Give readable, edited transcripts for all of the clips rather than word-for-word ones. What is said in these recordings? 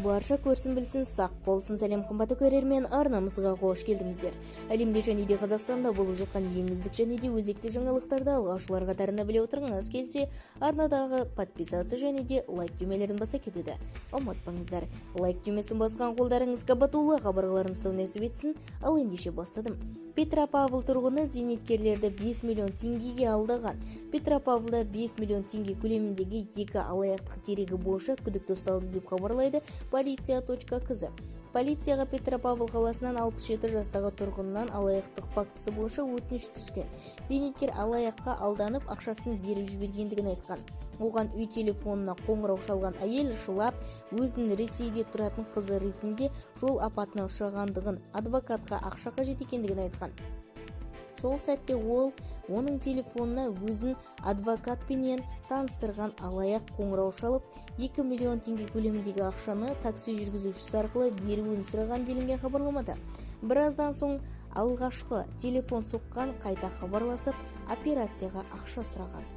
Барша көрсін білсін, сақ болсын. Сәлем қымбатты көрермен, арнамызға қош келдіңіздер. Әлемде және де Қазақстанда болып жатқан ең үздік және де өзекті жаңалықтарды алғашылар қатарында біле отырғыңыз келсе, арнадағы подписация және де лайк түймелерін баса кетуді ұмытпаңыздар. Лайк түймесін басқан қолдарыңызға батулы хабарларыңызды нәсіп етсін. Ал ендеше бастадым. Петропавл тұрғыны зейнеткерлерді 5 миллион теңгеге алдаған. Петропавлда 5 миллион теңге көлеміндегі екі алаяқтық дерегі бойынша күдікті ұсталды деп хабарлайды Полиция.кз. Полицияға Петропавл қаласынан 67 жастағы тұрғыннан алаяқтық фактісі бойынша өтініш түскен. Зейнеткер алаяққа алданып ақшасын беріп жібергендігін айтқан. Оған үй телефонына қоңырау шалған әйел жылап, өзінің Ресейде тұратын қызы ретінде жол апатына ұшырағандығын, адвокатқа ақша қажет екендігін айтқан. Сол сәтте оның телефонына өзін адвокатпенен таныстырған алаяқ қоңырау шалып, 2 миллион теңге көлеміндегі ақшаны такси жүргізушісі арқылы беруін сұраған делінген хабарламада. Біраздан соң алғашқы телефон соққан қайта хабарласып, операцияға ақша сұраған.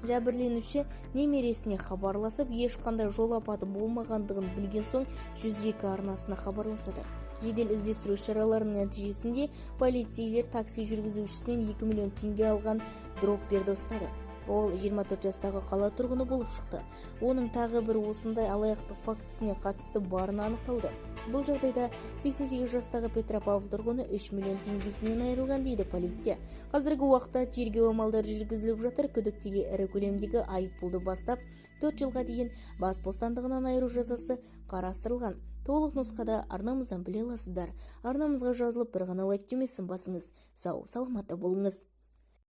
Жәбірленуші немересіне хабарласып, ешқандай жол апаты болмағандығын білген соң 102 арнасына хабарласады. Жедел іздестіру шараларының нәтижесінде полицейлер такси жүргізушісінен 2 миллион теңге алған дропперді ұстады. Ол 24 жастағы қала тұрғыны болып шықты. Оның тағы бір осындай алаяқтық фактісіне қатысты барына анықталды. Бұл жағдайда 88 жастағы Петропавл тұрғыны 3 миллион теңгесінен айырылған дейді полиция. Қазіргі уақытта тергеу амалдары жүргізіліп жатыр. Күдіктіге ірі көлемдегі айыппұлды бастап 4 жылға дейін бас бостандығынан айыру жазасы қарастырылған. Толық нұсқада арнамыздан біле аласыздар. Арнамызға жазылып бір ғана лайк түймесін басыңыз. Сау, саламатта болыңыз.